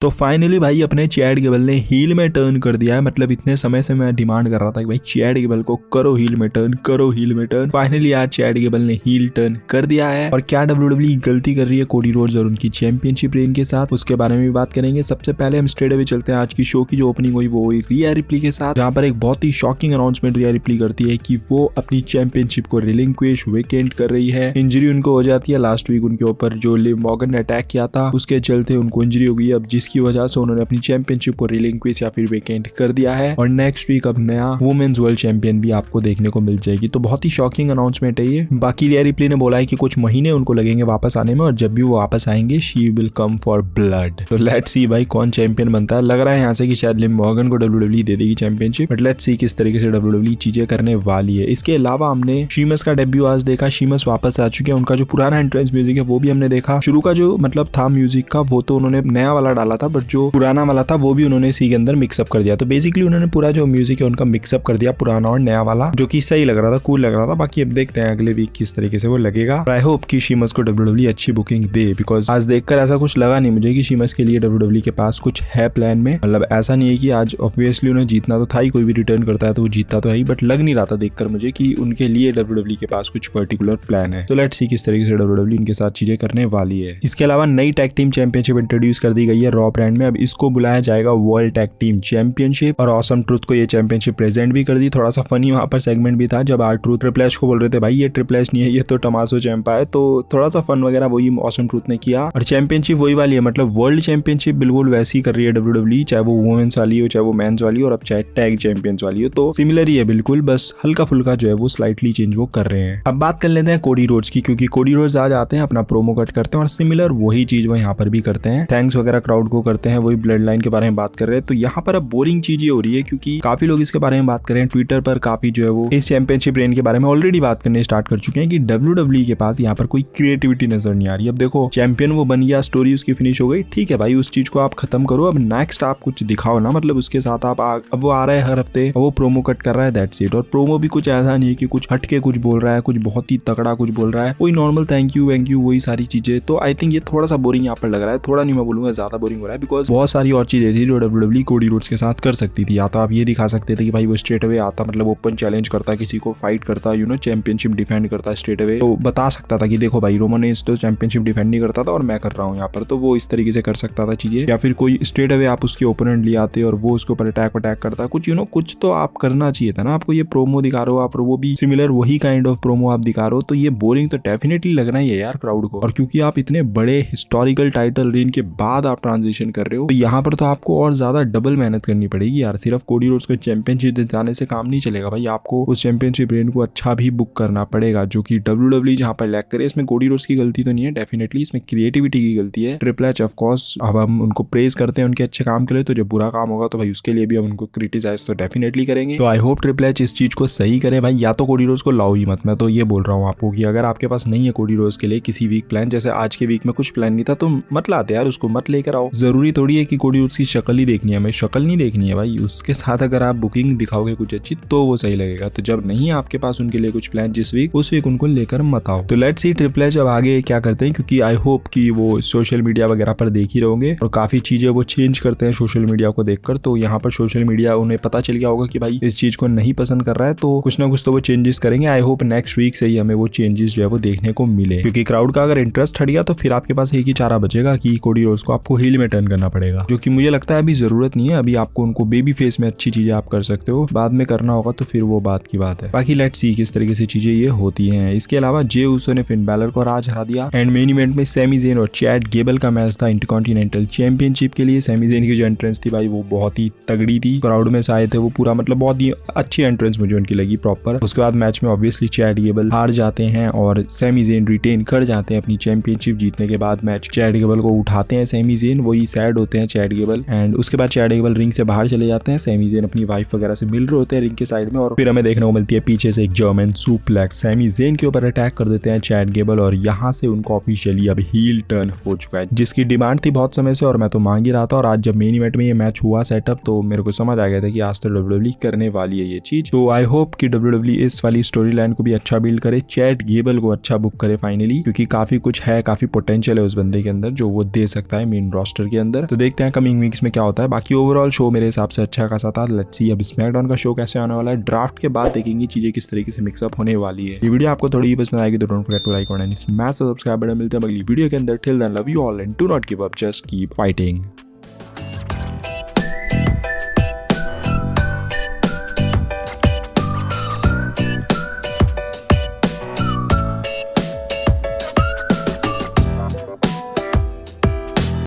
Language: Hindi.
तो फाइनली भाई अपने चैट गेबल ने हील में टर्न कर दिया है। मतलब इतने समय से मैं डिमांड कर रहा था कि भाई चैट गेबल को करो हील में टर्न, करो हील में टर्न। फाइनली आज चैट गेबल ने हील टर्न कर दिया है। और क्या डब्ल्यूडब्ल्यूई गलती कर रही है कोडी रोड्स और उनकी चैंपियनशिप रेन के साथ, उसके बारे में भी बात करेंगे। सबसे पहले हम स्ट्रेट अवे चलते हैं आज की शो की जो ओपनिंग हुई वो रिया रिप्ली के साथ, जहाँ पर एक बहुत ही शॉकिंग अनाउंसमेंट रिया रिप्ली करती है कि वो अपनी चैंपियनशिप को रिलिंक्विश वेकेंट कर रही है। इंजरी उनको हो जाती है, लास्ट वीक उनके ऊपर जो लिव मॉर्गन ने अटैक किया था उसके चलते उनको इंजरी हो गई, अब जिसकी वजह से उन्होंने अपनी चैंपियनशिप को रिलिंक्विश या फिर वेकेंट कर दिया है। और नेक्स्ट वीक अब नया वुमेन्स वर्ल्ड चैंपियन भी आपको देखने को मिल जाएगी। तो बहुत ही शॉकिंग अनाउंसमेंट है ये। बाकी रिया रिप्ली ने बोला है कि कुछ महीने उनको लगेंगे वापस आने में, और जब भी वो वापस आएंगे she will come for blood. तो लेट्स सी भाई कौन चैंपियन बनता है। लग रहा है यहाँ से कि शायद लिव मॉर्गन को डब्ल्यूडब्ल्यूई दे देगी चैंपियनशिप, बट लेट्स सी किस तरीके से डब्ल्यूडब्ल्यूई चीजें करने वाली है। इसके अलावा हमने शीमस का डेब्यू आज देखा। शीमस वापस आ चुके हैं, उनका जो पुराना एंट्रेंस म्यूजिक है वो भी हमने देखा। शुरू का जो मतलब था म्यूजिक का वो तो उन्होंने नया वाला डाला था, बट जो पुराना वाला था वो भी उन्होंने इसी के अंदर मिक्सअप कर दिया। तो बेसिकली उन्होंने पूरा जो म्यूजिक है उनका मिक्सअप कर दिया, पुराना और नया वाला, जो कि सही लग रहा था, कूल लग रहा था। बाकी अब देखते हैं अगले वीक किस तरीके से वो लगेगा। आई होप कि शीमस को डब्ल्यूडब्ल्यूई अच्छी बुकिंग दे, बिकॉज आज देखकर ऐसा कुछ लगा नहीं मुझे कि शीमस के लिए डब्ल्यूडब्ल्यूई के पास कुछ है प्लान में। मतलब ऐसा नहीं है कि आज ऑब्वियसली उन्हें जीतना तो था ही, कोई भी रिटर्न करता है तो वो जीतता तो है ही, बट लग नहीं रहा था देखकर मुझे कि उनके लिए डब्ल्यूडब्ल्यूई के पास कुछ पर्टिकुलर प्लान है। तो लेट्स सी किस तरीके से डब्ल्यूडब्ल्यूई इनके साथ चीजें करने वाली है। इसके अलावा नई टैग टीम चैंपियनशिप इंट्रोड्यूस कर दी गई है रॉ ब्रांड में। अब इसको बुलाया जाएगा वर्ल्ड टैग टीम चैंपियनशिप, और ऑसम ट्रुथ को ये चैंपियनशिप प्रेजेंट भी कर दी। थोड़ा सा फनी वहां पर सेगमेंट भी था जब आर ट्रुथ ट्रिपल एच को बोल रहे थे भाई ये ट्रिपल एच नहीं है, ये तो टमासो चैंपा है। तो थोड़ा सा फन वगैरह वही ऑसम ट्रुथ ने किया। और चैंपियनशिप वही वाली है, मतलब वर्ल्ड चैंपियनशिप बिल्कुल वैसी कर रही है डब्ल्यूडब्ल्यूई, चाहे वो वुमेन्स वाली हो, चाहे वो मेंस वाली हो, और अब चाहे टैग चैंपियंस वाली हो। तो सिमिलर ही है बिल्कुल, बस हल्का फुल्का जो है वो स्लाइटली चेंज वो कर रहे हैं। अब बात कर लेते हैं कोडी रोड्स की, क्योंकि कोडी रोड्स आज आते हैं अपना प्रोमो कट करते हैं और सिमिलर वही चीज वो यहाँ पर भी करते हैं, थैंक्स वगैरह क्राउड को करते हैं, वही ब्लड लाइन के बारे में बात कर रहे हैं। तो यहाँ पर अब बोरिंग चीज ये हो रही है क्योंकि काफी लोग इसके बारे में बात कर रहे हैं ट्विटर पर, काफी जो है वो इस चैंपियनशिप रेन के बारे में ऑलरेडी बात करने स्टार्ट कर चुके हैं कि डब्ल्यूडब्ल्यूई के पास यहाँ पर कोई क्रिएटिविटी नजर नहीं आ रही। अब देखो चैंपियन वो बन गया, स्टोरी उसकी फिनिश हो गई, ठीक है भाई उस चीज को आप खत्म करो, अब नेक्स्ट आप कुछ दिखाओ ना। मतलब उसके साथ आप अब वो आ रहा है हर हफ्ते, वो प्रोमो कट कर रहा है, दैट्स इट। और प्रोमो भी कुछ ऐसा नहीं है कि कुछ हटके कुछ बोल रहा है, कुछ बहुत ही तगड़ा कुछ बोल रहा है, कोई नॉर्मल थैंक यू वही सारी चीजें। तो आई थिंक ये थोड़ा सा बोरिंग यहाँ पर लग रहा है, थोड़ा नहीं मैं बोलूंगा ज्यादा बोरिंग हो रहा है, बिकॉज बहुत सारी और चीजें थी जो डब्ल्यूडब्ल्यूई कोडी रोड्स के साथ कर सकती थी। या तो आप ये दिखा सकते थे कि भाई वो स्ट्रेट अवे आता, मतलब ओपन चैलेंज करता, किसी को फाइट करता, चैंपियनशिप डिफेंड करता स्ट्रेट अवे, तो बता सकता था कि देखो भाई रोमन रेंस तो चैंपियनशिप डिफेंड नहीं करता था और मैं कर रहा हूँ यहाँ पर, तो वो इस तरीके से कर सकता था चीजें। या फिर कोई स्ट्रेट अवे आप उसके ओपोनेंट ले आते और वो उसके ऊपर अटैक करता, कुछ कुछ तो आप करना चाहिए था ना। आपको ये प्रोमो दिखा रहे हो आप, वो भी सिमिलर वही काइंड ऑफ प्रोमो आप दिखा रहे हो, तो ये बोरिंग तो डेफिनेटली लगना ही है यार क्राउड को। और क्योंकि आप इतने बड़े हिस्टोरिकल टाइटल रेन के बाद आप ट्रांजिशन कर रहे हो, तो यहाँ पर तो आपको और ज्यादा डबल मेहनत करनी पड़ेगी यार। सिर्फ कोडी रोड्स को चैंपियनशिप दिलाने से काम नहीं चलेगा भाई, आपको उस चैंपियनशिप रेन को अच्छा भी बुक करना पड़ेगा, जो कि डब्ल्यूडब्ल्यूई जहाँ पर लैग करे। इसमें कोडी रोड्स की गलती तो नहीं है डेफिनेटली, इसमें क्रिएटिविटी की गलती है। ट्रिपल एच ऑफ कोर्स अब हम उनको प्रेज करते हैं उनके अच्छे काम के लिए, तो जब बुरा काम होगा तो भाई उसके लिए भी हम उनको क्रिटिसाइज तो डेफिनेटली करेंगे। तो आई होप ट्रिपल एच इस चीज को सही करे भाई, या तो कोडी रोड्स को लाओ ही मत। मैं तो ये बोल रहा हूँ आपको कि अगर आपके पास नहीं है कोडी रोड्स के लिए किसी वीक प्लान, जैसे आज के वीक में कुछ प्लान नहीं था, तो मत लाते यार, उसको मत लेकर आओ। जरूरी थोड़ी है कि कोडी रोड्स की शक्ल ही देखनी है, हमें शक्ल नहीं देखनी है भाई, उसके साथ अगर आप बुकिंग दिखाओगे कुछ अच्छी तो वो सही लगेगा। तो जब नहीं है आपके पास उनके लिए कुछ प्लान जिस वीक, उस वीक उनको लेकर मत आओ। तो लेट्स सी ट्रिपल एच अब आगे क्या करते हैं, क्योंकि आई होप कि वो सोशल मीडिया वगैरह पर देख ही रहोगे और काफी चीजें वो चेंज करते हैं सोशल मीडिया को देखकर। तो यहाँ पर सोशल मीडिया उन्हें पता चल गया होगा कि भाई इस चीज को नहीं पसंद कर रहा है, तो कुछ ना कुछ तो वो चेंजेस करेंगे। आई होप नेक्स्ट वीक से ही हमें वो चेंजेस जो है वो देखने को मिले, क्योंकि क्राउड का अगर इंटरेस्ट हट गया तो फिर आपके पास एक ही चारा बचेगा कि कोडी रोड्स को आपको हील में टर्न करना पड़ेगा, जो कि मुझे लगता है अभी जरूरत नहीं है। अभी आपको उनको बेबी फेस में अच्छी चीजें आप कर सकते हो, बाद में करना होगा तो फिर वो बात की बात है। बाकी लेट्स सी किस तरीके से चीजें ये होती हैं। इसके अलावा जे उसो ने फिन बैलर को आज हरा दिया, एंड मेन इवेंट में सैमी ज़ेन और चैट गेबल का मैच था इंटरकॉन्टिनेंटल चैंपियनशिप के लिए। सैमी ज़ेन की जो एंट्रेंस थी भाई वो बहुत ही तगड़ी थी, क्राउड में से आए थे वो पूरा, मतलब बहुत ही अच्छी एंट्रेंस मुझे उनकी लगी प्रॉपर। उसके बाद मैच में ऑब्वियसली चैट गेबल हार जाते हैं और सैमी ज़ेन रिटेन कर जाते हैं अपनी चैंपियनशिप जीतने के बाद। मैच चैट गेबल को उठाते हैं सैमी ज़ेन, वही सैड होते हैं चैट गेबल, एंड उसके बाद चैट गेबल रिंग से बाहर चले जाते हैं। सैमी ज़ेन अपनी वाइफ वगैरह से मिल रहे होते हैं रिंग के साइड में, और फिर हमें देखने को मिलती है पीछे से एक जर्मन सुप्लेक्स, सैमी ज़ेन के ऊपर अटैक कर देते हैं चैट गेबल, और यहाँ से उनको ऑफिशियली अब हील टर्न हो चुका है, जिसकी डिमांड थी बहुत समय से और मैं तो मांग ही रहा था। और आज जब मेन इवेंट में ये मैच हुआ सेटअप, तो मेरे को समझ आ गया था कि आज तो डब्ल्यूडब्ल्यूई करने वाली है ये चीज। तो आई होप कि डब्ल्यूडब्ल्यूई इस वाली स्टोरी लाइन को भी अच्छा बिल्ड करे, चैट गेबल को अच्छा बुक करे फाइनली, क्योंकि काफी कुछ है, काफी पोटेंशियल है उस बंदे के अंदर जो वो दे सकता है मेन रोस्टर रोस्टर के अंदर। तो देखते हैं कमिंग वीक्स में क्या होता है। बाकी ओवरऑल शो मेरे हिसाब से अच्छा खासा था। लेट्स सी अब स्मैकडाउन का शो कैसे आने वाला है। ड्राफ्ट के बाद देखेंगे चीजें किस तरीके से मिक्सअप होने वाली है। ये वीडियो आपको थोड़ी पसंद आएगी तो don't forget to like and smash the subscribe button. मिलते हैं अगली वीडियो के अंदर। Till then love you all and do not give up, just keep fighting.